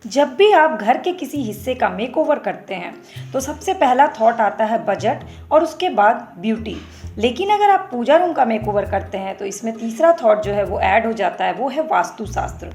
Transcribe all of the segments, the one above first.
जब भी आप घर के किसी हिस्से का मेकओवर करते हैं तो सबसे पहला थॉट आता है बजट और उसके बाद ब्यूटी। लेकिन अगर आप पूजा रूम का मेकओवर करते हैं तो इसमें तीसरा थॉट जो है वो ऐड हो जाता है, वो है वास्तुशास्त्र।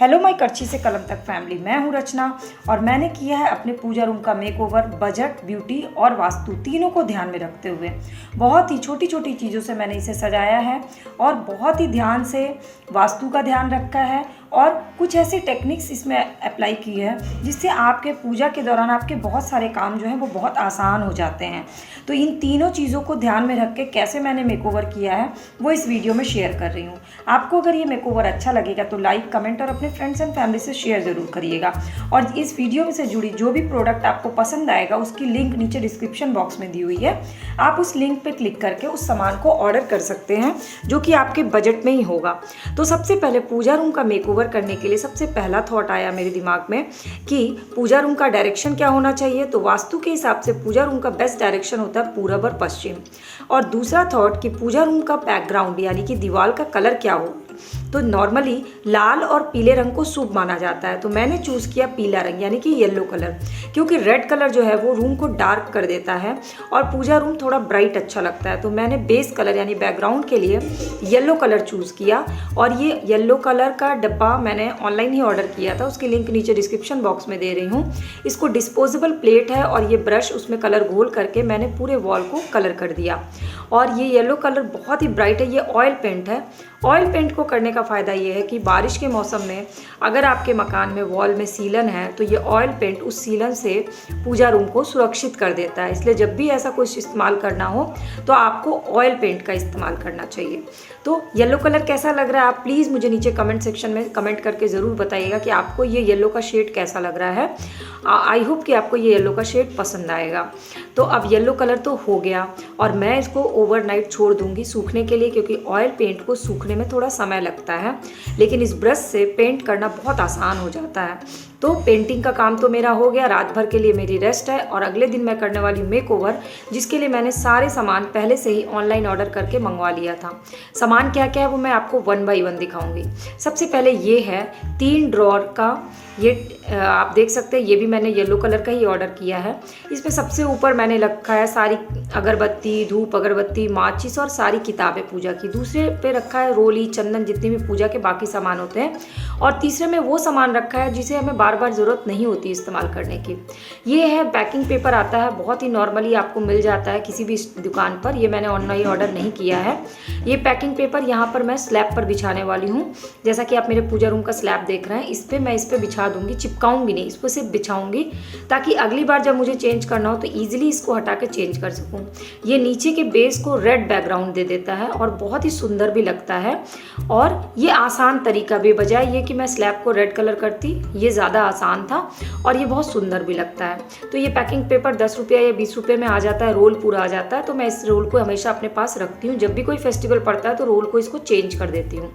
हेलो माय करछी से कलम तक फैमिली, मैं हूँ रचना और मैंने किया है अपने पूजा रूम का मेकओवर बजट, ब्यूटी और वास्तु तीनों को ध्यान में रखते हुए। बहुत ही छोटी छोटी चीज़ों से मैंने इसे सजाया है और बहुत ही ध्यान से वास्तु का ध्यान रखा है और कुछ ऐसी टेक्निक्स इसमें अप्लाई की है जिससे आपके पूजा के दौरान आपके बहुत सारे काम जो हैं वो बहुत आसान हो जाते हैं। तो इन तीनों चीज़ों को ध्यान में रख के कैसे मैंने मेकओवर किया है वो इस वीडियो में शेयर कर रही हूँ। आपको अगर ये मेकओवर अच्छा लगेगा तो लाइक, कमेंट और अपने फ्रेंड्स एंड फैमिली से शेयर ज़रूर करिएगा। और इस वीडियो में से जुड़ी जो भी प्रोडक्ट आपको पसंद आएगा उसकी लिंक नीचे डिस्क्रिप्शन बॉक्स में दी हुई है। आप उस लिंक पर क्लिक करके उस सामान को ऑर्डर कर सकते हैं जो कि आपके बजट में ही होगा। तो सबसे पहले पूजा रूम का मेकओवर करने के लिए सबसे पहला थॉट आया मेरे दिमाग में कि पूजा रूम का डायरेक्शन क्या होना चाहिए। तो वास्तु के हिसाब से पूजा रूम का बेस्ट डायरेक्शन होता है पूरब और पश्चिम। और दूसरा थॉट कि पूजा रूम का बैकग्राउंड यानी कि दीवार का कलर क्या हो। तो नॉर्मली लाल और पीले रंग को शुभ माना जाता है, तो मैंने चूज़ किया पीला रंग यानी कि येलो कलर, क्योंकि रेड कलर जो है वो रूम को डार्क कर देता है और पूजा रूम थोड़ा ब्राइट अच्छा लगता है। तो मैंने बेस कलर यानी बैकग्राउंड के लिए येलो कलर चूज़ किया और ये येलो कलर का डब्बा मैंने ऑनलाइन ही ऑर्डर किया था, उसकी लिंक नीचे डिस्क्रिप्शन बॉक्स में दे रही हूँ। इसको डिस्पोजेबल प्लेट है और ये ब्रश उसमें कलर घोल करके मैंने पूरे वॉल को कलर कर दिया। और ये येलो कलर बहुत ही ब्राइट है, ये ऑयल पेंट है। ऑयल पेंट को करने का फ़ायदा ये है कि बारिश के मौसम में अगर आपके मकान में वॉल में सीलन है तो ये ऑयल पेंट उस सीलन से पूजा रूम को सुरक्षित कर देता है। इसलिए जब भी ऐसा कुछ इस्तेमाल करना हो तो आपको ऑयल पेंट का इस्तेमाल करना चाहिए। तो येलो कलर कैसा लग रहा है आप प्लीज़ मुझे नीचे कमेंट सेक्शन में कमेंट करके ज़रूर बताइएगा कि आपको ये येलो का शेड कैसा लग रहा है। आई होप कि आपको ये येलो का शेड पसंद आएगा। तो अब येलो कलर तो हो गया और मैं इसको ओवरनाइट छोड़ दूंगी सूखने के लिए, क्योंकि ऑयल पेंट को सूखने में थोड़ा समय लगता है, लेकिन इस ब्रश से पेंट करना बहुत आसान हो जाता है। तो पेंटिंग का काम तो मेरा हो गया, रात भर के लिए मेरी रेस्ट है और अगले दिन मैं करने वाली मेकओवर, जिसके लिए मैंने सारे सामान पहले से ही ऑनलाइन ऑर्डर करके मंगवा लिया था। सामान क्या क्या है वो मैं आपको 1 बाय 1 दिखाऊंगी। सबसे पहले ये है 3 ड्रॉर का, ये आप देख सकते हैं, ये भी मैंने येलो कलर का ही ऑर्डर किया है। इसमें सबसे ऊपर मैंने रखा है सारी अगरबत्ती, धूप अगरबत्ती, माचिस और सारी किताबें पूजा की। दूसरे पे रखा है रोली, चंदन, जितने भी पूजा के बाकी सामान होते हैं। और तीसरे में वो सामान रखा है जिसे हमें बार बार ज़रूरत नहीं होती इस्तेमाल करने की। ये है पैकिंग पेपर, आता है बहुत ही नॉर्मली आपको मिल जाता है किसी भी दुकान पर, ये मैंने ऑनलाइन ऑर्डर नहीं किया है। ये पैकिंग पेपर यहाँ पर मैं स्लैब पर बिछाने वाली हूँ। जैसा कि आप मेरे पूजा रूम का स्लैब देख रहे हैं, इस पर मैं इस पर बिछा दूंगी, चिपकाऊंगी नहीं, इस पर सिर्फ बिछाऊंगी ताकि अगली बार जब मुझे चेंज करना हो तो ईजिली इसको हटा के चेंज कर सकूं। ये नीचे के बेस को रेड बैकग्राउंड दे देता है और बहुत ही सुंदर भी लगता है। और ये आसान तरीका भी, बजाय ये कि मैं स्लैब को रेड कलर करती, ये ज़्यादा आसान था और ये बहुत सुंदर भी लगता है। तो ये पैकिंग पेपर 10 रुपये या 20 रुपये में आ जाता है, रोल पूरा आ जाता है। तो मैं इस रोल को हमेशा अपने पास रखती हूँ, जब भी कोई फेस्टिवल पड़ता है तो रोल को इसको चेंज कर देती हूँ।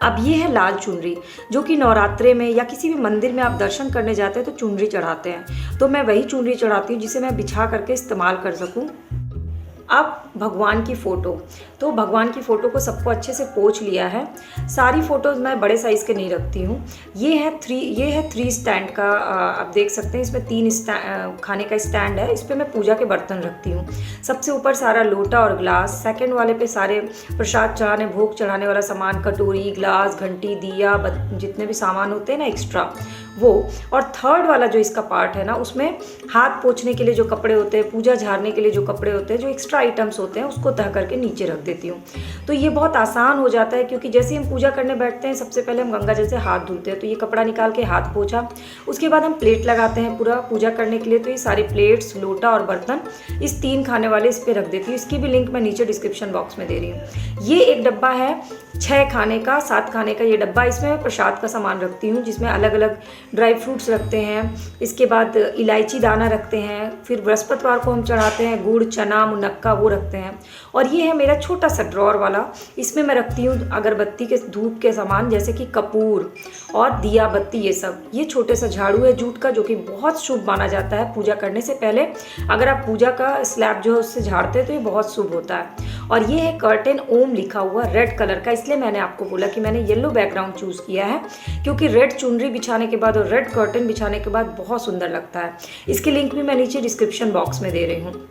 अब ये है लाल चुनरी, जो कि नवरात्रे में या किसी भी मंदिर में आप दर्शन करने जाते हैं तो चुनरी चढ़ाते हैं, तो मैं वही चुनरी चढ़ाती हूँ जिसे मैं बिछा करके इस्तेमाल कर सकूँ। अब भगवान की फ़ोटो, तो भगवान की फ़ोटो को सबको अच्छे से पोंछ लिया है। सारी फ़ोटोज़ मैं बड़े साइज़ के नहीं रखती हूँ। ये है 3 स्टैंड का, आप देख सकते हैं इसमें 3 खाने का स्टैंड है। इस पर मैं पूजा के बर्तन रखती हूँ। सबसे ऊपर सारा लोटा और ग्लास, सेकंड वाले पे सारे प्रसाद चढ़ाने, भोग चढ़ाने वाला सामान, कटोरी, ग्लास, घंटी, दिया, जितने भी सामान होते हैं ना एक्स्ट्रा वो। और थर्ड वाला जो इसका पार्ट है ना, उसमें हाथ पोंछने के लिए जो कपड़े होते हैं, पूजा झाड़ने के लिए जो कपड़े होते हैं, जो एक्स्ट्रा आइटम्स होते हैं, उसको तह करके नीचे रख देती हूँ। तो ये बहुत आसान हो जाता है, क्योंकि जैसे हम पूजा करने बैठते हैं सबसे पहले हम गंगा जल से हाथ धुलते हैं। तो ये कपड़ा निकाल के हाथ पोंछा, उसके बाद हम प्लेट लगाते हैं पूरा पूजा करने के लिए। तो ये सारे प्लेट्स, लोटा और बर्तन इस 3 खाने वाले इस पर रख देती हूँ। इसकी भी लिंक मैं नीचे डिस्क्रिप्शन बॉक्स में दे रही हूँ। ये एक डब्बा है 6 खाने का, 7 खाने का ये डब्बा, इसमें मैं प्रसाद का सामान रखती हूँ, जिसमें अलग अलग ड्राई फ्रूट्स रखते हैं, इसके बाद इलायची दाना रखते हैं, फिर बृहस्पतिवार को हम चढ़ाते हैं गुड़, चना, मुनक्का वो रखते हैं। और ये है मेरा छोटा सा ड्रॉर वाला, इसमें मैं रखती हूँ अगरबत्ती के धूप के सामान जैसे कि कपूर और दिया बत्ती ये सब। ये छोटे सा झाड़ू है जूट का जो कि बहुत शुभ माना जाता है पूजा करने से पहले। अगर आप पूजा का स्लैब जो है उससे झाड़ते हैं तो ये बहुत शुभ होता है। और ये है कर्टेन ओम लिखा हुआ रेड कलर का, इसलिए मैंने आपको बोला कि मैंने येलो बैकग्राउंड चूज़ किया है क्योंकि रेड चुनरी बिछाने के बाद और रेड कर्टेन बिछाने के बाद बहुत सुंदर लगता है। इसकी लिंक भी मैं नीचे डिस्क्रिप्शन बॉक्स में दे रही हूँ।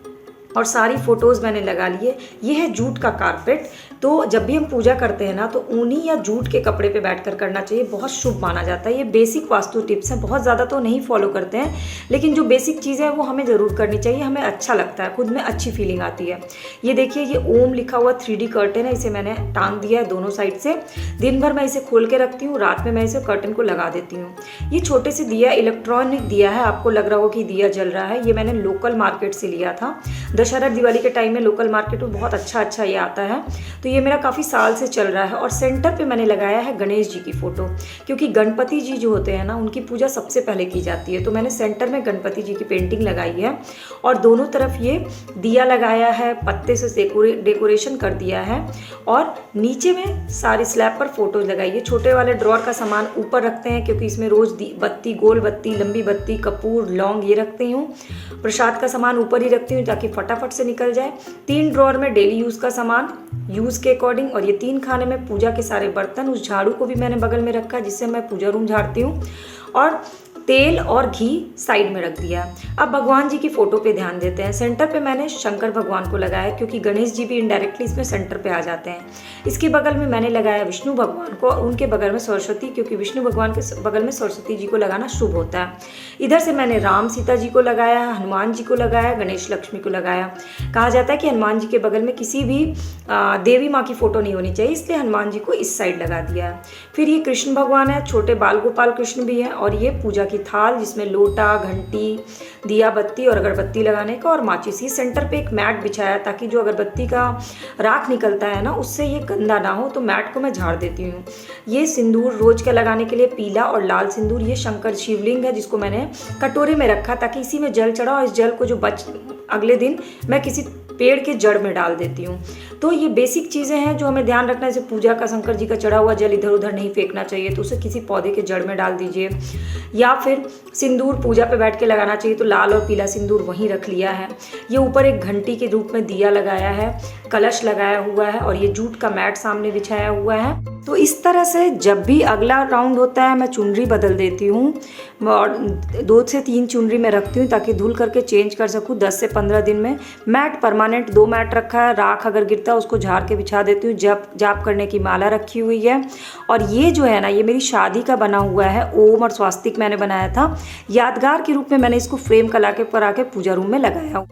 और सारी फ़ोटोज़ मैंने लगा लिए। ये है जूट का कारपेट, तो जब भी हम पूजा करते हैं ना तो ऊनी या जूट के कपड़े पे बैठकर करना चाहिए, बहुत शुभ माना जाता है। ये बेसिक वास्तु टिप्स हैं, बहुत ज़्यादा तो नहीं फॉलो करते हैं, लेकिन जो बेसिक चीज़ें हैं वो हमें ज़रूर करनी चाहिए, हमें अच्छा लगता है, खुद में अच्छी फीलिंग आती है। ये देखिए, ये ओम लिखा हुआ 3D कर्टेन है, इसे मैंने टांग दिया है दोनों साइड से। दिन भर मैं इसे खोल के रखती हूँ, रात में मैं इसे कर्टेन को लगा देती हूँ। ये छोटे से दिया, इलेक्ट्रॉनिक दिया है, आपको लग रहा होगा कि दिया जल रहा है। ये मैंने लोकल मार्केट से लिया था, दशहरा दिवाली के टाइम में लोकल मार्केट में बहुत अच्छा ये आता है। तो ये मेरा काफ़ी साल से चल रहा है। और सेंटर पे मैंने लगाया है गणेश जी की फ़ोटो, क्योंकि गणपति जी जो होते हैं ना उनकी पूजा सबसे पहले की जाती है। तो मैंने सेंटर में गणपति जी की पेंटिंग लगाई है और दोनों तरफ ये दिया लगाया है, पत्ते से डेकोरेशन कर दिया है और नीचे में सारी स्लैब पर फोटोज लगाई है। छोटे वाले ड्रॉर का सामान ऊपर रखते हैं क्योंकि इसमें रोज़ बत्ती, गोल बत्ती, लंबी बत्ती, कपूर, लौंग ये रखती हूँ। प्रसाद का सामान ऊपर ही रखती हूँ ताकि फटाफट से निकल जाए। 3 ड्रॉर में डेली यूज़ का सामान यूज़ के अकॉर्डिंग, और ये 3 खाने में पूजा के सारे बर्तन। उस झाड़ू को भी मैंने बगल में रखा है जिससे मैं पूजा रूम झाड़ती हूँ। और तेल और घी साइड में रख दिया। अब भगवान जी की फ़ोटो पे ध्यान देते हैं। सेंटर पे मैंने शंकर भगवान को लगाया क्योंकि गणेश जी भी इनडायरेक्टली इसमें सेंटर पे आ जाते हैं। इसके बगल में मैंने लगाया विष्णु भगवान को और उनके बगल में सरस्वती, क्योंकि विष्णु भगवान के बगल में सरस्वती जी को लगाना शुभ होता है। इधर से मैंने राम सीता जी को लगाया, हनुमान जी को लगाया, गणेश लक्ष्मी को लगाया। कहा जाता है कि हनुमान जी के बगल में किसी भी देवी माँ की फ़ोटो नहीं होनी चाहिए, इसलिए हनुमान जी को इस साइड लगा दिया है। फिर ये कृष्ण भगवान है, छोटे बाल गोपाल कृष्ण भी हैं। और ये पूजा की थाल जिसमें लोटा, घंटी, दिया बत्ती और अगरबत्ती लगाने का और माचिस। ये सेंटर पे एक मैट बिछाया ताकि जो अगरबत्ती का राख निकलता है ना उससे ये गंदा ना हो, तो मैट को मैं झाड़ देती हूँ। ये सिंदूर रोज का लगाने के लिए पीला और लाल सिंदूर। ये शंकर शिवलिंग है जिसको मैंने कटोरे में रखा ताकि इसी में जल चढ़ा और इस जल को जो अगले दिन मैं किसी पेड़ के जड़ में डाल देती हूँ। तो ये बेसिक चीज़ें हैं जो हमें ध्यान रखना है। जैसे पूजा का शंकर जी का चढ़ा हुआ जल इधर उधर नहीं फेंकना चाहिए, तो उसे किसी पौधे के जड़ में डाल दीजिए। या फिर सिंदूर पूजा पे बैठ के लगाना चाहिए, तो लाल और पीला सिंदूर वहीं रख लिया है। ये ऊपर एक घंटी के रूप में दिया लगाया है, कलश लगाया हुआ है और ये जूट का मैट सामने बिछाया हुआ है। तो इस तरह से जब भी अगला राउंड होता है मैं चुनरी बदल देती हूँ और 2 से 3 चुनरी में रखती हूँ ताकि धुल करके चेंज कर सकूँ 10 से 15 दिन में। मैट परमानेंट 2 मैट रखा है, राख अगर गिरता है उसको झाड़ के बिछा देती हूँ। जाप करने की माला रखी हुई है। और ये जो है ना, ये मेरी शादी का बना हुआ है, ओम और स्वास्तिक मैंने बनाया था। यादगार के रूप में मैंने इसको फ्रेम कला के पर आके पूजा रूम में लगाया।